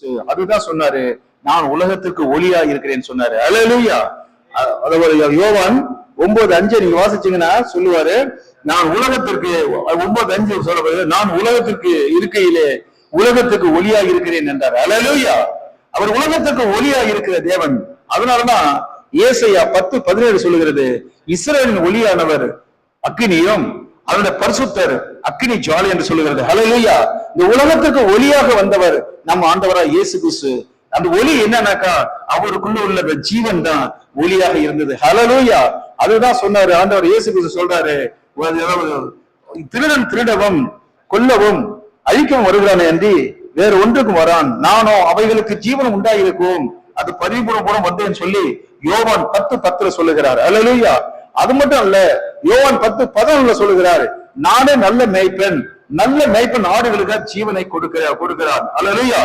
கிறிஸ்து அதுதான் சொன்னாரு, நான் உலகத்திற்கு ஒளியா இருக்கிறேன்னு சொன்னாரு. அல்லேலூயா. அதாவது யோவான் 9:5 நீங்க வாசிச்சீங்கன்னா சொல்லுவாரு, நான் உலகத்திற்கு 9:5 சொல்லப்படுது, நான் உலகத்திற்கு இருக்கையிலே உலகத்துக்கு ஒளியாக இருக்கிறேன் என்றார். அல்லேலூயா. அவர் உலகத்துக்கு ஒளியாக இருக்கிற தேவன். அதனாலதான் ஏசாயா 10:17 சொல்லுகிறது, இஸ்ரவேலின் ஒளியானவர் அக்கினியும் அவருடைய பரிசுத்தர் அக்கினி ஜுவாலை என்று சொல்லுகிறது. அல்லேலூயா. இந்த உலகத்துக்கு ஒளியாக வந்தவர் நம்ம ஆண்டவராய் இயேசு கிறிஸ்து. அந்த ஒளி என்னன்னாக்கா அவருக்குள்ள உள்ள ஜீவன் தான் ஒளியாக இருந்தது. அல்லேலூயா. அதுதான் சொன்னாரு ஆண்டவர் இயேசு கிறிஸ்து சொல்றாரு, திருடன் திருடவும் கொல்லவும் அழிக்கவும் வருகிறானே அன்றி வேறு ஒன்றுக்கும் வரான், நானோ அவைகளுக்கு ஜீவனம் உண்டாயிருக்கும் அது பரிபூர்ணம் வந்தேன்னு சொல்லி யோவான் 10:10 சொல்லுகிறார். அல்லேலூயா. அது மட்டும் அல்ல, யோவான் 10:11 சொல்லுகிறார், நானே நல்ல மேய்ப்பன், நல்ல மேய்ப்பன் ஆடுகளுக்கு ஜீவனை கொடுக்கிறார். அல்லேலூயா.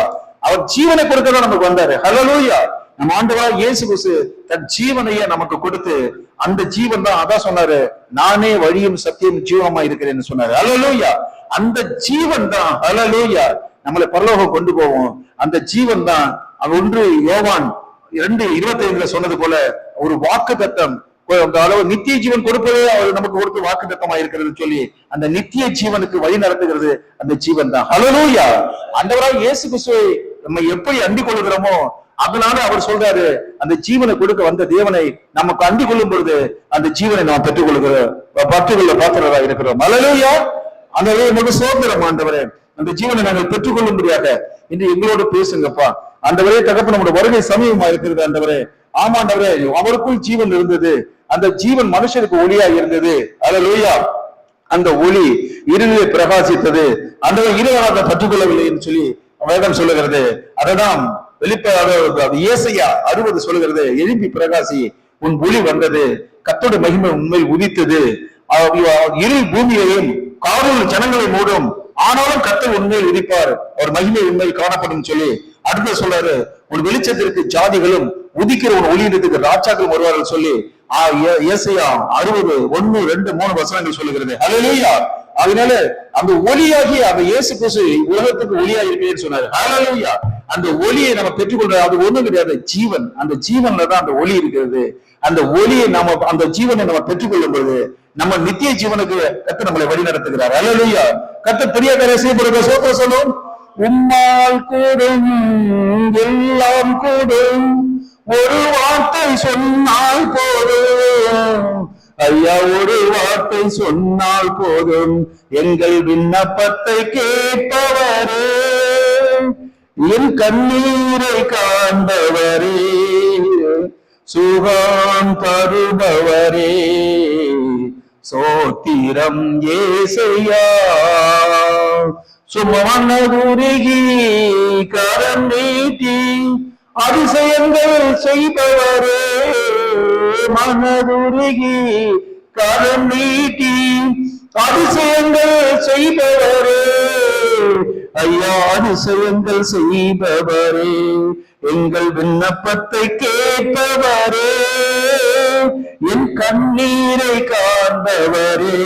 அவர் ஜீவனை கொடுக்கதான் நமக்கு வந்தாரு. அல்லேலூயா. நம்ம ஆண்டவராய் இயேசு கிறிஸ்து தன் ஜீவனையே நமக்கு கொடுத்து, அந்த ஜீவன் தான் அதான் சொன்னாரு, நானே வழியும் சத்தியம் ஜீவனமா இருக்கிறேன்னு சொன்னாரு. அல்லேலூயா. அந்த ஜீவன் தான் அல்லேலூயா நம்மளை பரலோகம் கொண்டு போவோம். அந்த ஜீவன் தான் ஒன்று யோவான் 2:25 சொன்னது போல ஒரு வாக்கு தத்தம், அளவு நித்திய ஜீவன் கொடுப்பதே அவர் நமக்கு கொடுத்து வாக்கு தத்தமா இருக்கிறது சொல்லி அந்த நித்திய ஜீவனுக்கு வழி நடத்துகிறது அந்த ஜீவன் தான். அல்லேலூயா. ஆண்டவராய் இயேசு கிறிஸ்துவை நம்ம எப்படி அண்டிக் கொள்ளுகிறோமோ அதனால அவர் சொல்றாரு, அந்த ஜீவனை கொடுக்க வந்த தேவனை நமக்கு அண்டிக் கொள்ளும் பொழுது அந்த ஜீவனை நாம் பெற்றுக்கொள்ள பாத்திரரா இருக்கிறோம். அல்லேலூயா. அந்த நமக்கு சோதரம் ஆண்டவரே, அந்த ஜீவனை நாங்கள் பெற்றுக்கொள்ளும்படியாக இன்று எங்களோடு பேசுங்கப்பா. ஆண்டவரே தகப்ப நம்முடைய வருகை சமயமா இருக்கிறது ஆண்டவரே. ஆமாண்டவரே, அவருக்குள் ஜீவன் இருந்தது, அந்த ஜீவன் மனுஷனுக்கு ஒளியா இருந்தது. அல்லேலூயா. அந்த ஒளி இருளிலே பிரகாசித்தது, அந்த இருளாக பற்றுக்கொள்ளவில்லை என்று சொல்லி வேதம் சொல்லுகிறது. அததான் ஏசாயா 60 சொல்லுகிறது, எழுப்பி பிரகாசி உன் ஒளி வந்தது, கர்த்தருடைய மகிமை உண்மையில் உதித்தது, இருள் பூமியையும் காவல் ஜனங்களை மூடும், ஆனாலும் கர்த்தர் உண்மையில் உதிப்பார், அவர் மகிமை உண்மையில் காணப்படும் சொல்லி அடுத்த சொல்றாரு, உன் வெளிச்சத்திற்கு ஜாதிகளும் உதிக்கிற ஒரு ஒளியிடத்துக்கு ராஜாக்கள் வருவார்கள் சொல்லி ஏசாயா 60 1, 2, 3 வசனங்கள் சொல்லுகிறது. அல்லேலூயா. அதனால அந்த ஒளியாகி அந்த இயேசு கிறிஸ்து உலகத்துக்கு ஒளியா இருக்கிறேன்னு சொன்னாரு. அல்லேலூயா. அந்த ஒளியை நம்ம பெற்றுக்கொள்ற அது ஒண்ணும் கிடையாது, ஜீவன். அந்த ஜீவன்ல தான் அந்த ஒளி இருக்கிறது. அந்த ஒளியை நம்ம அந்த ஜீவனை நம்ம பெற்றுக்கொள்ளும் பொழுது நம்ம நித்திய ஜீவனுக்கு கர்த்தர் நம்மளை வழி நடத்துகிறார். அல்லேலூயா. கர்த்தர் பெரிய காரியம் செய்யப்படுகிற சோத்திரம் சொல்லும். உம்மால் கூடும் எல்லாம் கூடும், ஒரு வார்த்தை சொன்னால் போதும் ஐயா, ஒரு வார்த்தை சொன்னால் போதும், எங்கள் விண்ணப்பத்தை கேட்பவரே, என் கண்ணீரை காண்பவரே, சுகம் தருபவரே, சோத்திரம் ஏசையா. சுமனதுருகி கரம் நீட்டி அதிசயங்கள் செய்பவரே, மனதுருகி கரம் நீட்டி அதிசயங்கள் செய்பவரே, ஐயா அதிசயங்கள் செய்பவரே, எங்கள் விண்ணப்பத்தை கேட்பவரே, என் கண்ணீரை காண்பவரே,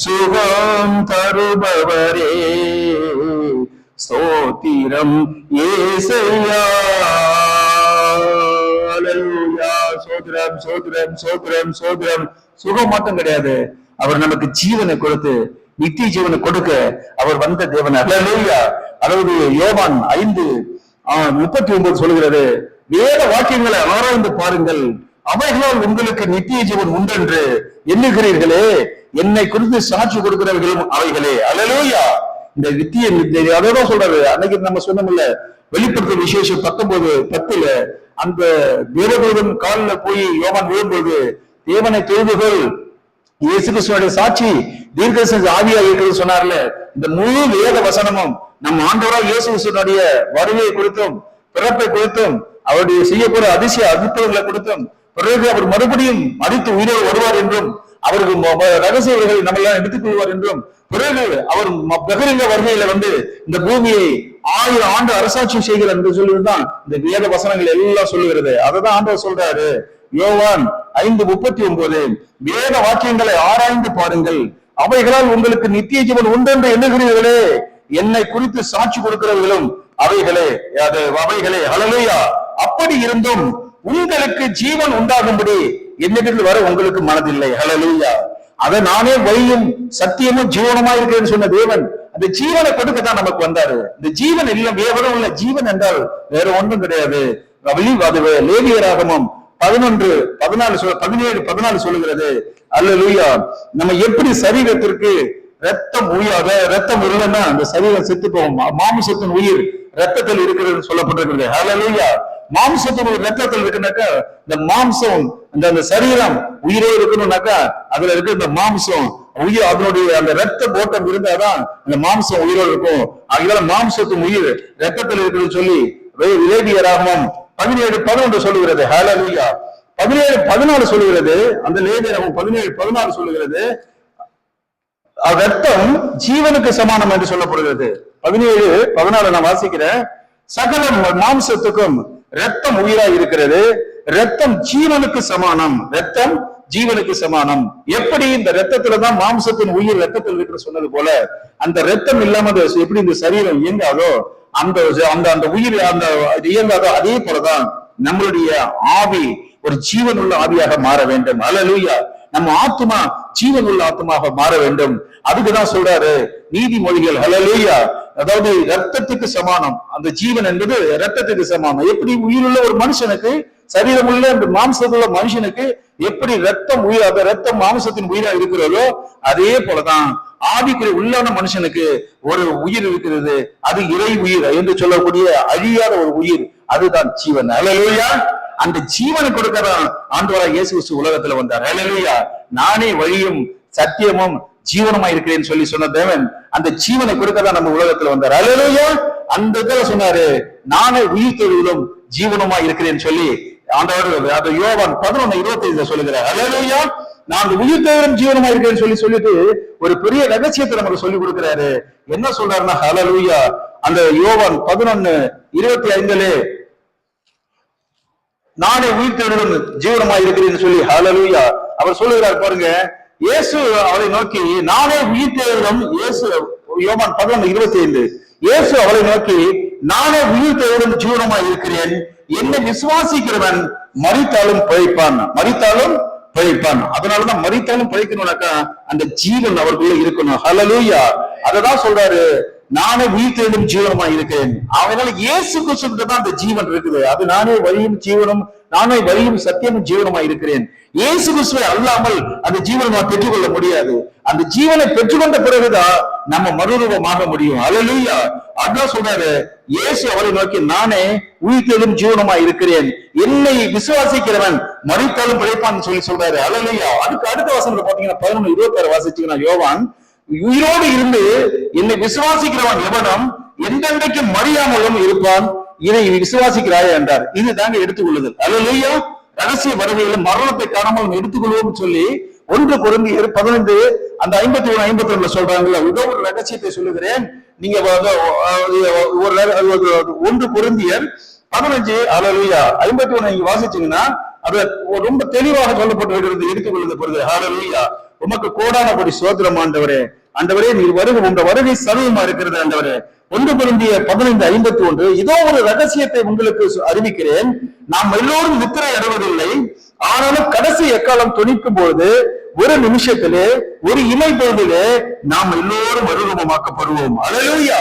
சுகம் தருபவரே, ஸ்தோத்திரம் ஏசையா. அல்லேலூயா. சோத்திரம் சோத்திரம் சோத்திரம் சோத்திரம். சுகம் மட்டும் கிடையாது, அவர் நமக்கு ஜீவனை கொடுத்து நித்திய ஜீவனை கொடுக்க அவர் வந்த தேவன். அல்லேலூயா. அதாவது யோவான் 5:39 சொல்கிறது, வேத வாக்கியங்களை ஆராய்ந்து பாருங்கள், அவைகளால் உங்களுக்கு நித்திய ஜீவன் உண்டென்று எண்ணுகிறீர்களே, என்னை குறித்து சாட்சி கொடுக்கிறவர்களும் அவைகளே. அல்லேலூயா. இந்த நித்திய அதான் சொல்றாரு. அன்னைக்கு நம்ம சொன்னோம்ல, வெளிப்படுத்தும் விசேஷம் 19:10 அந்த தேவதூதன் காலில் போய் யோவான் விழும்போது தேவனை தொழுதுகள், இயேசு கிறிஸ்துவோட சாட்சி தீர்க்கதரிசி ஆவியா இருக்கிறது சொன்னார்ல. இந்த முழு வேத வசனமும் நம் ஆண்டவராக இயேசு கிறிஸ்துவோடைய வருகையை குறித்தும் பிறப்பை குறித்தும் அவருடைய செய்யப்போற அதிசய அற்புதங்களை குறித்தும், பிறகு அவர் மறுபடியும் மரித்து உயிரோடு வருவார் என்றும், அவருக்கு ரகசியங்களை நம்ம எல்லாம் எடுத்துக் கொள்வார் என்றும், பிறகு அவர் பகிரங்க வருகையில இந்த பூமியை 1000 ஆண்டு அரசாட்சி செய்கிறார் என்று சொல்லிதான் இந்த வேத வசனங்கள் எல்லாம் சொல்லுகிறது. அததான் ஆண்டவர் சொல்றாரு யோவான் 5:39, வேத வாக்கியங்களை ஆராய்ந்து பாருங்கள், அவைகளால் உங்களுக்கு நித்திய ஜீவன் உண்டென்று எண்ணுகிறீர்களே, என்னை குறித்து சாட்சி கொடுக்கிறவர்களும் அவைகளே ஹல்லேலூயா. அப்படி இருந்தும் உங்களுக்கு ஜீவன் உண்டாகும்படி என்னிடத்தில் வர உங்களுக்கு மனதில்லை. ஹல்லேலூயா. அதை நானே வழியும் சத்தியமும் ஜீவனமா இருக்கிறேன்னு சொன்ன தேவன் அந்த ஜீவனை கொடுக்கத்தான் நமக்கு வந்தாரு. இந்த ஜீவன் இல்ல வேறும் இல்ல. ஜீவன் என்றால் வேற ஒன்றும் கிடையாது. லேவியராகமம் 11:17 சொல்லுகிறது. அல்லேலூயா. நம்ம எப்படி சரீரத்திற்கு ரத்தம் இல்லைன்னா அந்த சரீரம் செத்து போகும். மாமிசத்தின் உயிர் ரத்தத்தில் இருக்கிறது சொல்லப்பட்டிருக்கிறது. அல்லேலூயா. மாம்சத்தின் ஒரு ரத்தத்தில் இருக்குனாக்கா இந்த மாம்சம் அந்த சரீரம் உயிரே இருக்கணும்னாக்கா அதுல இருக்க இந்த மாம்சம் உயிர் அதனுடைய அந்த ரத்த ஓட்டம் இருந்தாதான் அந்த மாம்சம் உயிரோடு இருக்கும். ஆகிய மாம்சத்தின் உயிர் ரத்தத்தில் இருக்குன்னு சொல்லி லேவியராகமம் 17:11 சொல்லுகிறது. ஹல்லேலூயா. 17:14 சொல்லுகிறது. அந்த லேவியராகமம் 17:14 சொல்லுகிறது. ரத்தம் ஜீவனுக்கு சமானம் என்று சொல்லப்படுகிறது. 17:14 நான் வாசிக்கிறேன். சகல மாம்சத்துக்கும் ரத்தம் உயிரா இருக்கிறது. ரத்தம் ஜீவனுக்கு சமானம். ரத்தம் ஜீவனுக்கு சமானம். எப்படி இந்த ரத்தத்துலதான் மாம்சத்தின் உயிர் ரத்தத்தில் இருக்கிற சொன்னது போல அந்த ரத்தம் இல்லாம எப்படி இந்த சரீரம் இயங்காதோ அந்த அந்த உயிர் அந்த இயங்காதோ அதே போலதான் நம்மளுடைய ஆவி ஒரு ஜீவன் உள்ள ஆவியாக மாற வேண்டும். அல்லேலூயா. நம்ம ஆத்மா ஜீவன் உள்ள ஆத்மாக மாற வேண்டும். அதுக்குதான் சொல்றாரு நீதிமொழிகள். அல்லேலூயா. அதாவது ரத்தத்துக்கு சமானம். அந்த ஜீவன் என்பது ரத்தத்துக்கு சமானம். எப்படி உயிருள்ள ஒரு மனுஷனுக்கு சரீரம் உள்ள அந்த மாம்சத்துள்ள மனுஷனுக்கு எப்படி ரத்தம் உயிர் அந்த ரத்தம் மாம்சத்தின் உயிரா இருக்கிறதோ அதே போலதான் ஆவிக்குரிய உள்ளான மனுஷனுக்கு ஒரு உயிர் இருக்கிறது. அது இறை உயிர் என்று சொல்லக்கூடிய அழியாத ஒரு உயிர். அதுதான் ஜீவன். அல்லேலூயா. அந்த ஜீவனை கொடுக்கறான் ஆண்டவராகிய இயேசு கிறிஸ்து உலகத்துல வந்தார். அல்லேலூயா. நானே வழியும் சத்தியமும் ஜீவனமா இருக்கிறேன்னு சொல்லி சொன்ன தேவன் அந்த ஜீவனை கொடுக்கதான் நம்ம உலகத்துல வந்தார். அல்லேலூயா. அந்த இதுல சொன்னாரு நானே உயிர் தெழுவதும் ஜீவனமா இருக்கிறேன்னு சொல்லி ஆண்டவர் அந்த யோவான் 11:25 சொல்லுகிறார். அல்லேலூயா. நான் அந்த உயிர் தெழுவதும் ஜீவனமா இருக்கிறேன்னு சொல்லிட்டு ஒரு பெரிய ரகசியத்தை நமக்கு சொல்லி கொடுக்கிறாரு. என்ன சொல்றாருன்னா அல்லேலூயா. அந்த யோவான் 11:25 நானே உயிர் தெழுவதும் ஜீவனமா இருக்கிறேன்னு சொல்லி அல்லேலூயா அவர் சொல்லுகிறார். பாருங்க, இயேசு அவரை நோக்கி நானே உயிர் தெழுவதும் யோவான் 11:25 இயேசு அவரை நோக்கி நானே உயிர் தெழுவதும் ஜீவனமா இருக்கிறேன். என்னை விசுவாசிக்கிறவன் மரித்தாலும் பிழைப்பான். மரித்தாலும் பிழைப்பான். அதனாலதான் மரித்தாலும் பிழைக்கணும்னாக்கா அந்த ஜீவன் அவருக்குள்ள இருக்கணும். ஹல்லேலூயா. அததான் சொல்றாரு நானே உயிர் தெழுவதும் ஜீவனமா இருக்கிறேன். அதனால இயேசு கிறிஸ்துவிட்ட தான் அந்த ஜீவன் இருக்குது. அது நானே வழியும் ஜீவனும் நானே வழியும் சத்தியமும் ஜீவனமா இருக்கிறேன். இயேசு கிறிஸ்துவை அல்லாமல் அந்த ஜீவனை நாம் பெற்றுக்கொள்ள முடியாது. அந்த ஜீவனை பெற்றுக்கொண்ட பிறகுதான் நம்ம மறுரூபமாக முடியும். அல்லேலூயா. அதான் சொல்றாரு இயேசு அவரை நோக்கி நானே உயிர் தெழுவதும் ஜீவனமா இருக்கிறேன். என்னை விசுவாசிக்கிறவன் மரித்தாலும் பிழைப்பான்னு சொல்லி சொல்றாரு. அல்லேலூயா. அதுக்கு அடுத்த வசனத்துல பாத்தீங்கன்னா 11:26 வாசிச்சீங்கன்னா யோவான் உயிரோடு இருந்து என்னை விசுவாசிக்கிறவன் எவனும் எந்தெந்தைக்கு மறியாமலும் இருப்பான். இதை விசுவாசிக்கிறாய் என்றார். இது தாங்க எடுத்துக்கொள்ளுதல். அல்லேலூயா. ரகசிய வருகையில மரணத்தை காணாமல் எடுத்துக்கொள்வோம் சொல்லி 1 கொரிந்தியர் 15 அந்த 51-52 சொல்றாங்கல்ல. இதோ ஒரு ரகசியத்தை சொல்லுகிறேன். நீங்க 1 கொரிந்தியர் 15 அல்லேலூயா 51 நீங்க வாசிச்சீங்கன்னா அது ரொம்ப தெளிவாக சொல்லப்பட்டிருக்கிறது. எடுத்துக்கொள்ளுது பொழுது அல்லேலூயா. உமக்கு கோடானபடி சோத்திரம் ஆண்டவரே. ஆண்டவரே நீர் உங்க வருகை சமயமா இருக்கிறது ஆண்டவரே. 1 கொரிந்தியர் 15:51 இதோ ஒரு ரகசியத்தை உங்களுக்கு அறிவிக்கிறேன். நாம் எல்லோரும் நித்திரை அடைவதில்லை. ஆனாலும் கடைசி எக்காலம் துணிக்கும் பொழுது ஒரு நிமிஷத்திலே ஒரு இமை பொழுதிலே நாம் எல்லோரும் மறுரூபமாக்கப்படுவோம். அல்லேலூயா.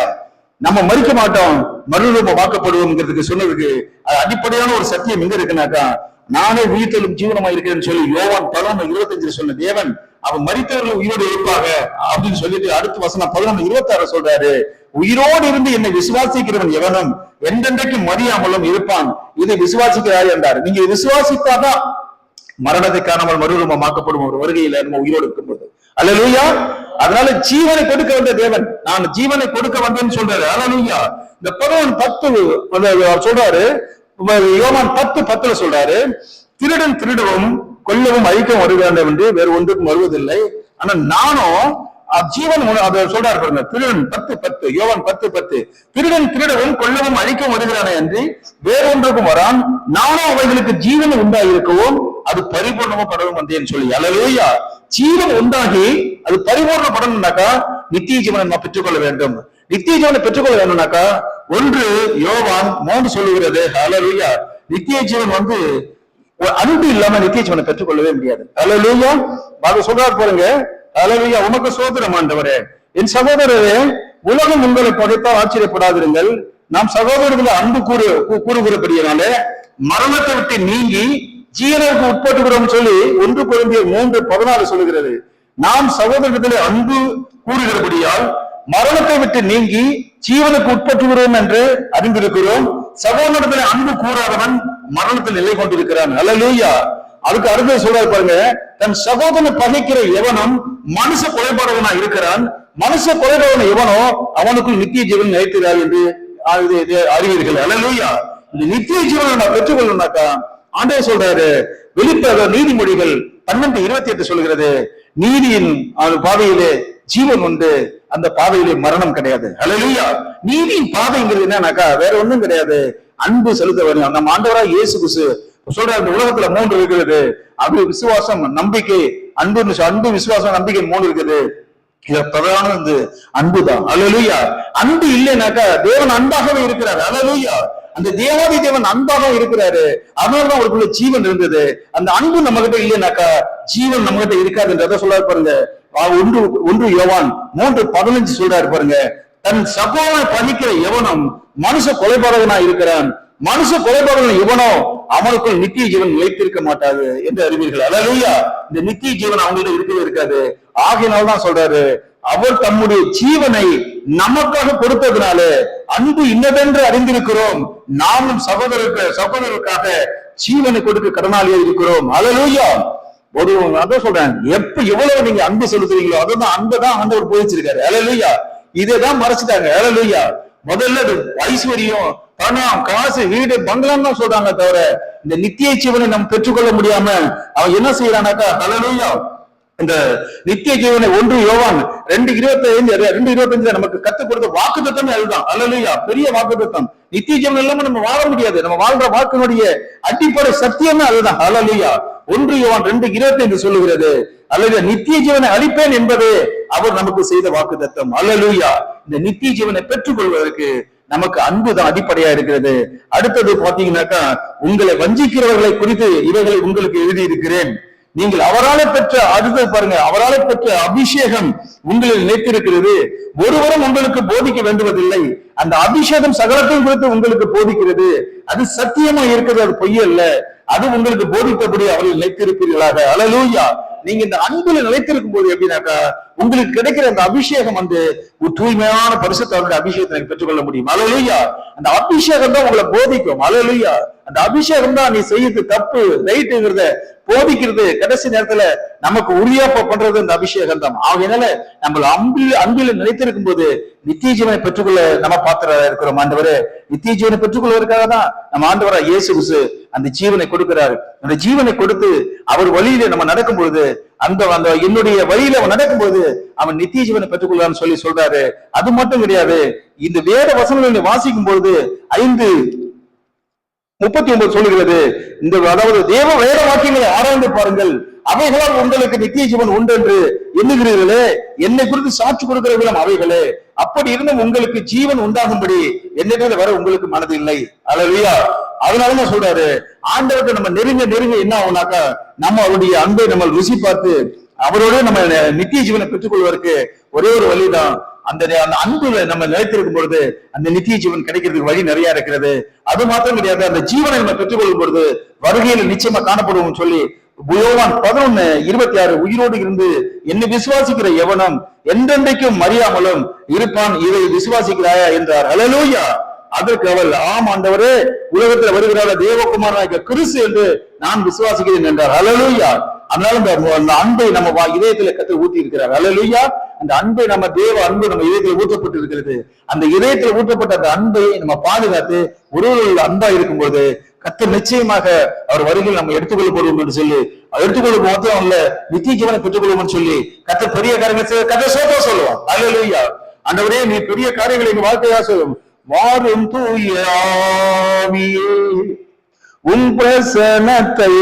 நம்ம மறிக்க மாட்டோம், மறுரூபமாக்கப்படுவோம்ங்கிறதுக்கு சொன்னதுக்கு அடிப்படையான ஒரு சத்தியம் எங்க இருக்குனாக்கா நானே உயிர்த்தெழும் ஜீவனமா இருக்கிறேன்னு சொல்லி யோவான் 11:25 சொன்ன தேவன் அவன் மரித்தவர்கள் உயிரோடு இருப்பாங்க அப்படின்னு சொல்லிட்டு அடுத்த வசனம் 11:26 சொல்றாரு உயிரோடு இருந்து என்னை விசுவாசிக்கிறவன் எவனும் எந்தெந்தைக்கு மறியாமலும் இருப்பான். இதை விசுவாசிக்கிறார் என்றார். நீங்க விசுவாசித்தாதான் மரணத்தை காணாமல் மறுரூபமாக்கப்படும் ஒரு வருகையில நம்ம உயிரோடு இருக்கும்போது. அல்லேலூயா. அதனால ஜீவனை கொடுக்க வந்த தேவன் நான் ஜீவனை கொடுக்க வந்தேன்னு சொல்றாரு. அல்லேலூயா. இந்த 11:10 சொல்றாரு. யோவான் 10:10 சொல்றாரு திருடன் திருடவும் கொல்லவும் அழிக்கவும் வருகிறான் என்று வேறு ஒன்றுக்கும் வருவதில்லை. ஆனா நானும் ஜீவன் அதை சொல்றாரு பாருங்க. திருடன் 10:10 யோவான் 10:10 திருடன் திருடவும் கொல்லவும் அழிக்கவும் வருகிறானே என்று வேறொன்றுக்கும் வரான். நானும் அவைகளுக்கு ஜீவன் உண்டாயிருக்கவும் அது பரிபூர்ணமும் படவும் வந்தேன்னு சொல்லி. அல்லேலூயா. ஜீவன் உண்டாகி அது பரிபூர்ணப்படணும்னாக்கா நித்திய ஜீவனை நம்ம பெற்றுக்கொள்ள வேண்டும். நித்திய ஜீவனை பெற்றுக்கொள்ள வேணும்னாக்கா ஒன்று யோவான் 3 சொல்லுகிறது. ஹல்லேலூயா. நித்திய ஜீவன் அன்பு இல்லாம நித்திய ஜீவனை பெற்றுக்கொள்ளவே முடியாது. ஹல்லேலூயா. சொல்றாரு பாருங்க. ஹல்லேலூயா. உமக்கு சோதரம் ஆண்டவரே. என் சகோதரரே, உலகம் உங்களை படைத்தால் ஆச்சரியப்படாதிருங்கள். நாம் சகோதரர்களை அன்பு கூறுகிறபடியாலே மரணத்தை விட்டு நீங்கி ஜீவனுக்கு உட்பட்டுகிறோம் சொல்லி 1 கொரிந்தியர் 3:14 சொல்லுகிறது. நாம் சகோதரர்களை அன்பு கூறுகிறபடியால் மரணத்தை விட்டு நீங்கி ஜீவனுக்கு உட்பட்டுகிறோம் என்று அறிந்திருக்கிறோம். சகோதரர்களை அன்பு கூறாதவன் மரணத்தில் நிலை கொண்டிருக்கிறான். ஹல்லேலூயா. அதுக்கு அடுத்து சொல்றாரு பாருங்க, தன் சகோதரனை பகைக்கிற எவனும் மனுஷ கொலைபாடகனா இருக்கிறான். மனுஷ கொலைபாடகன் எவனோ அவனுக்குள் நித்திய ஜீவன் நிலைத்திறார் என்று அறிவீர்கள். ஹல்லேலூயா. இந்த நித்திய ஜீவனை நான் பெற்றுக்கொள்ளணும்னாக்கா ஆண்டவர் சொல்றாரு, வெளிப்பட நீதிமொழிகள் 12:28 சொல்கிறது, நீதியின் பாதையிலே ஜீவன் உண்டு, அந்த பாதையிலே மரணம் கிடையாது. ஹல்லேலூயா. நீதியின் பாதைங்கிறது என்னன்னாக்கா வேற ஒண்ணும் கிடையாது, அன்பு செலுத்த வேண்டும். நம்ம ஆண்டவராக இயேசு கிறிஸ்து சொல்ற இந்த உலகத்துல 3 இருக்கிறது. அது விசுவாசம், நம்பிக்கை, அன்பு. அன்பு, விசுவாசம், நம்பிக்கை 3 இருக்குது. இத பிரதானது அன்புதான். ஹல்லேலூயா. அன்பு இல்லைனாக்கா தேவன் அன்பாகவே இருக்கிறார். ஹல்லேலூயா. அந்த தேவாதி தேவன் அன்பாக இருக்கிறாரு. அதனாலதான் அவருக்குள்ள ஜீவன் இருந்தது. அந்த அன்பு நம்ம கிட்ட இல்லைனாக்கா ஜீவன் நம்ம கிட்ட இருக்காதுன்றத சொல்றாரு பாருங்க. 1 யோவான் 3:15 சொல்றாரு பாருங்க, தன் சகோதரனை பகைக்கிற எவனும் மனுஷ கொலைபாதகனா இருக்கிறான். மனுஷ கொலைபாதகன் எவனோ அவனுக்குள் நித்திய ஜீவன் நிலைத்திருக்க மாட்டாது என்று அறிவீர்கள். ஹல்லேலூயா. இந்த நித்திய ஜீவன் அவங்கள்ட்ட இருக்கவே இருக்காது. ஆகையினால்தான் சொல்றாரு, அவர் தம்முடைய ஜீவனை நமக்காக கொடுத்ததுனால அன்பு இன்னதென்று அறிந்திருக்கிறோம். நாமும் சகோதரருக்காக ஜீவனை கொடுக்க கடனாளியா இருக்கிறோம். ஹல்லேலூயா. அதான் சொல்றேன், எவ்வளவு நீங்க அன்பு செலுத்துறீங்களோ அதான் அன்பதான் ஆண்டவர் போதிச்சிருக்காரு. ஹல்லேலூயா. இதைதான் மறைச்சிட்டாங்க. ஹல்லேலூயா. முதல்ல ஐஸ்வர்யம், பணம், காசு, வீடு, பங்களான்னு தான் சொல்றாங்க தவிர இந்த நித்திய ஜீவனை நம்ம பெற்றுக்கொள்ள முடியாம அவன் என்ன செய்யறானாக்கா, ஹல்லேலூயா, இந்த நித்திய ஜீவனை 1 யோவான் 2:25 நமக்கு கத்துக் கொடுத்த வாக்குத்தத்தமே அதுதான். ஹல்லேலூயா. பெரிய வாக்குத்தத்தம். நித்திய ஜீவன் இல்லாம நம்ம வாழ முடியாது. நம்ம வாழ்ற வாக்கினுடைய அடிப்படை சத்தியமே அதுதான். ஹல்லேலூயா. 1 யோவான் 2:25 சொல்லுகிறது, அல்லது நித்திய ஜீவனை அளிப்பேன் என்பது அவர் நமக்கு செய்த வாக்குத்தத்தம். ஹல்லேலூயா. இந்த நித்திய ஜீவனை பெற்றுக்கொள்வதற்கு நமக்கு அன்புதான் அடிப்படையா இருக்கிறது. அடுத்தது பாத்தீங்கன்னாக்கா, உங்களை வஞ்சிக்கிறவர்களை குறித்து இவைகளை உங்களுக்கு எழுதி இருக்கிறேன். நீங்கள் அவரால் பெற்ற, அடுத்தது பாருங்க, அவரால் பெற்ற அபிஷேகம் உங்களில் நிலைத்திருக்கிறது. ஒருவரும் உங்களுக்கு போதிக்க வேண்டுவதில்லை. அந்த அபிஷேகம் சகலத்தையும் குறித்து உங்களுக்கு போதிக்கிறது. அது சத்தியமா இருக்கிறது, அது பொய்யல்ல. அது உங்களுக்கு போதித்தபடி அவர்கள் நிலைத்திருப்பீர்களாக. ஹல்லேலூயா. நீங்க இந்த அன்புல நிலைத்திருக்கும் போது எப்படின்னாக்கா உங்களுக்கு கிடைக்கிற அந்த அபிஷேகம் தூய்மையான பரிசுத்தவருடைய அபிஷேகத்தை பெற்றுக்கொள்ள முடியும். ஹல்லேலூயா. அந்த அபிஷேகம் தான் உங்களை போதிக்கும். ஹல்லேலூயா. அந்த அபிஷேகம் தான் நீ செய்யறது தப்பு ரைட்டுங்கிறத போதிக்கிறது. கடைசி நேரத்துல நமக்கு உரியாப்ப பண்றது அந்த அபிஷேகம் தான். ஆகையினால நம்ம அன்பில நிலைத்திருக்கும் போது நித்திய ஜீவனை பெற்றுக்கொள்ள நம்ம பாத்திர இருக்கிறோம். ஆண்டவரே, நித்திய ஜீவனை பெற்றுக்கொள்வதற்காக தான் நம்ம ஆண்டவரா இயேசு கிறிஸ்து அந்த ஜீவனை கொடுக்கிறார். அந்த ஜீவனை கொடுத்து அவர் வழியில நம்ம நடக்கும் பொழுது, அந்த என்னுடைய வழியில அவன் நடக்கும்போது அவன் நித்திய ஜீவனை பெற்றுக்கொள்ளான்னு சொல்றாரு. அது மட்டும் கிடையாது, இந்த வேத வசனங்களை வாசிக்கும் பொழுது 5:39 சொல்லுகிறது, இந்த அதாவது தேவ வேத வாக்கியங்களை ஆராய்ந்து பாருங்கள், அவைகளால் உங்களுக்கு நித்திய ஜீவன் உண்டு என்று எண்ணுகிறீர்களே, என்னை குறித்து சாட்சி கொடுக்கிறவர்களும் அவைகளே. அப்படி இருந்தும் உங்களுக்கு ஜீவன் உண்டாகும்படி என்னிடத்துல வர உங்களுக்கு மனது இல்லை. ஹல்லேலூயா. அதனாலதான் சொல்றாரு, ஆண்டவருக்கு நம்ம நெருங்க என்ன ஆகும்னாக்கா நம்ம அவருடைய அன்பை நம்ம ருசி பார்த்து அவரோட நம்ம நித்திய ஜீவனை பெற்றுக்கொள்வதற்கு ஒரே ஒரு வழிதான். அந்த அன்புல நம்ம நிலைத்திருக்கும் பொழுது அந்த நித்திய ஜீவன் கிடைக்கிறதுக்கு வழி நிறைய இருக்கிறது. அது மாத்திரம் கிடையாது, அந்த ஜீவனை நம்ம பெற்றுக்கொள்ளும் பொழுது வருகையில் நிச்சயமா காணப்படுவோம் சொல்லி யோவான் 11:26 உயிரோடு இருந்து என்னை விசுவாசிக்கிற எவனும் என்றென்றைக்கும் மறியாமலும் இருப்பான், இதை விசுவாசிக்கிறாயா என்றார். ஹல்லேலூயா. அதற்கு அவள், ஆம் ஆண்டவரே, உலகத்தில் வருகிறார தேவகுமாரனாகிய கிறிஸ்து என்று நான் விசுவாசிக்கிறேன் என்றார். ஹல்லேலூயா. அதனால அந்த அன்பை நம்ம இதயத்துல கர்த்தர் ஊட்டி இருக்கிறார். ஹல்லேலூயா. அந்த அன்பை நம்ம தேவ அன்பு நம்ம இதயத்துல ஊற்றப்பட்டு இருக்கிறது. அந்த இதயத்துல ஊற்றப்பட்ட அந்த அன்பை நம்ம பாதுகாத்து ஒரு அன்பா இருக்கும்போது கர்த்தர் நிச்சயமாக அவர் வருகையில் நம்ம எடுத்துக்கொள்ள போடுவோம் என்று சொல்லி, எடுத்துக்கொள்ள மாத்திரம் இல்ல, நித்திய ஜீவனை பெற்றுக்கொள்வோம் சொல்லி கர்த்தர் பெரிய காரியங்கள் கர்த்தர் சோதா சொல்லுவோம். ஹல்லேலூயா. ஆண்டவரே, நீ பெரிய காரியங்களை எங்க வாழ்க்கையா சொல்லும். வாரும் தூய ஆவியே, உன் பிரசன்னத்தை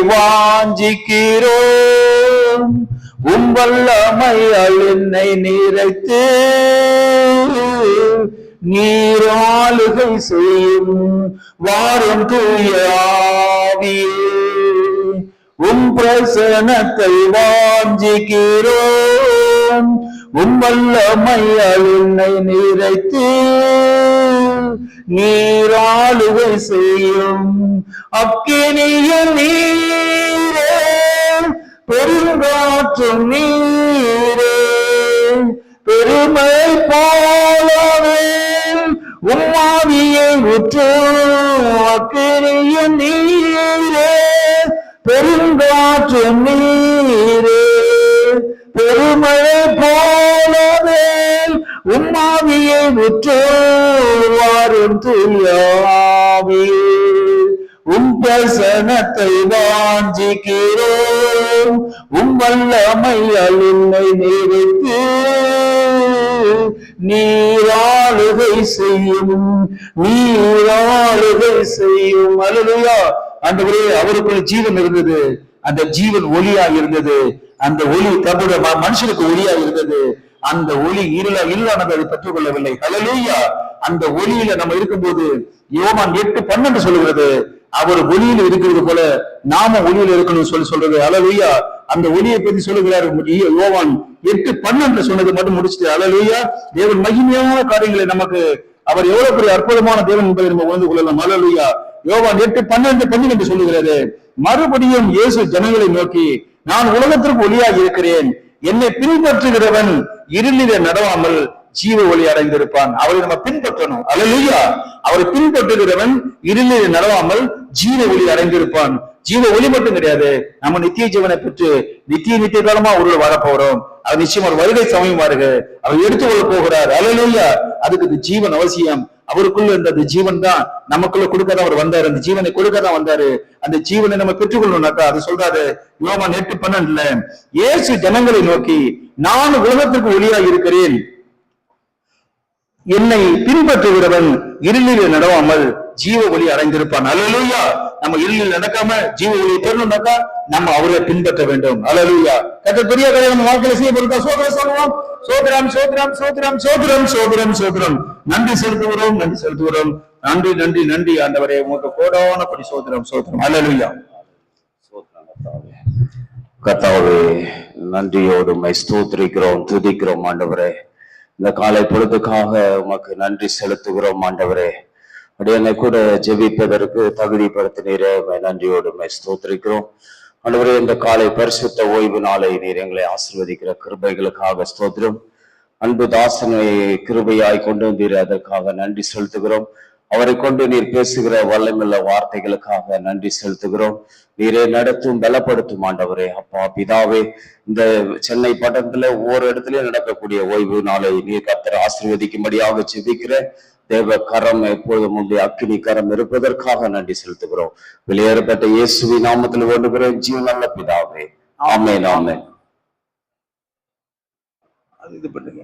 வாஞ்சிக்கிறோம். வல்லமையால் என்னை நிறைத்து நீர் ஆளுகை செய்யும் வாரும் தூய ஆவியே. பிரசனத்தை வாஞ்சிக்கிறோம். வல்லமையால் என்னை நிறைத்து நீர் ஆளுகை செய்யும் அக்கினிய நீரே, பெருங்காற்றும் நீரே, பெருமை போலவே உம்மாவியை ஊற்றும் அக்கினிய நீரே, பெருங்காற்றும் நீரே, பெருமழை போலவே உம்மாவியை ஊற்றுவாரும் தூய ஆவியே. பிரசனத்தை வாஞ்சிக்கிறோம். வல்லமையால் என்னை நிறைத்து நீராளுகை செய்யும், நீராளுகை செய்யும். அல்லேலூயா. ஆண்டவரே, அவருக்குள்ள ஜீவன் இருந்தது, அந்த ஜீவன் ஒளியா இருந்தது, அந்த ஒளி தம்முடைய மனுஷனுக்கு ஒளியா இருந்தது. அந்த ஒளி இருளானது அதை பெற்றுக் கொள்ளவில்லை. அல்லேலூயா. அந்த ஒளியில நம்ம இருக்கும்போது யோவான் 8:12 சொல்லுகிறது, அவர் ஒளியில இருக்கிறது போல நாம ஒளியில இருக்கணும் சொல்றது. அல்லேலூயா. அந்த ஒளியை பத்தி சொல்லுகிறார் யோவான் 8:12 சொன்னது மட்டும் முடிச்சுட்டு. அல்லேலூயா. தேவன் மகிமையான காரியங்களை நமக்கு, அவர் எவ்வளவு பெரிய அற்புதமான தேவன் என்பதை நம்ம உணர்ந்து கொள்ளலாம். அல்லேலூயா. யோவான் 8:12 சொல்லுகிறது, மறுபடியும் இயேசு ஜனங்களை நோக்கி, நான் உலகத்திற்கு ஒளியாக இருக்கிறேன், என்னை பின்பற்றுகிறவன் இருளிலே நடவாமல் ஜீவ ஒளி அடைந்திருப்பான். அவரை நம்ம பின்பற்றணும். அல்லேலூயா. அவரை பின்பற்றுகிறவன் இருளிலே நடவாமல் ஜீவ ஒளி அடைந்திருப்பான். ஜீவ ஒளி மட்டும் கிடையாது, நம்ம நித்திய ஜீவனை பெற்று நித்திய காலமா ஒரு வரப்போறோம். அது நிச்சயம் ஒரு வருகை சமயம் வருக, அவர் எடுத்துக்கொள்ள போகிறார். அல்லேலூயா. அதுக்கு இந்த ஜீவன் அவசியம். அவருக்குள்ள இருந்த ஜீவன் தான் நமக்குள்ள கொடுக்கதான் அவர் வந்தாரு, அந்த ஜீவனை கொடுக்கதான் வந்தாரு. அந்த ஜீவனை நம்ம பெற்றுக்கொள்ளணும்னாக்கா அது சொல்றாரு யோவான் 8:12, இயேசு ஜனங்களை நோக்கி, நான் உலகத்திற்கு ஒளியாக இருக்கிறேன், என்னை பின்பற்றுகிறவன் இருளிலே நடவாமல் ஜீவ ஒளி அடைந்திருப்பான். அல்லேலூயா. நம்ம இருளில் நடக்காம ஜீவ ஒளியை பெறணும்னாக்கா நம்ம அவரை பின்பற்ற வேண்டும். அல்லேலூயா. கர்த்தர் பெரிய காரியம் நம்ம வாழ்க்கையில செய்ய போறதா சோதரம் சொல்லுவோம். சோதரம் சோதரம் சோதரம் சோதரம் சோதரம் சோதரம். நன்றி செலுத்துகிறோம், நன்றி செலுத்துகிறோம். நன்றி நன்றி நன்றி ஆண்டவரே, உங்களுக்கு கோடானபடி சோதரம் சோதரம். அல்லேலூயா. கர்த்தாவே, நன்றியோடு உம்மை ஸ்தோத்திரிக்கிறோம், துதிக்கிறோம் ஆண்டவரே. இந்த காலை பொழுதுக்காக உமக்கு நன்றி செலுத்துகிறோம் ஆண்டவரே. அடியனை கூட ஜெபிப்பதற்கு தகுதிப்படுத்தினீரே, நன்றியோடு உம்மை ஸ்தோத்திரிக்கிறோம் ஆண்டவரே. இந்த காலை பரிசுத்த ஓய்வு நாளை நீர் எங்களை ஆசீர்வதிக்கிற கிருபைகளுக்காக ஸ்தோத்திரம். அன்பு தாசனை கிருபையாய் கொண்டு வந்தீர், அதற்காக நன்றி செலுத்துகிறோம். அவரை கொண்டு நீர் பேசுகிற வல்லமையுள்ள வார்த்தைகளுக்காக நன்றி செலுத்துகிறோம். நீரே நடத்தும், பலப்படுத்தும் ஆண்டவரே. அப்பா பிதாவே, இந்த சென்னை பட்டணத்துல ஒவ்வொரு இடத்துலயும் நடக்கக்கூடிய ஓய்வு நாளை நீர் கர்த்தர் ஆசீர்வதிக்கும்படியாக ஜெபிக்கிற தேவ கரம் எப்பொழுதும் உடைய அக்கினி கரம் இருப்பதற்காக நன்றி செலுத்துகிறோம். வெளியேறப்பட்ட இயேசுவின் நாமத்தில் வேண்டுகிறேன் ஜீவன் நல்ல பிதாவே. ஆமென் ஆமென். இது பண்ணுங்க.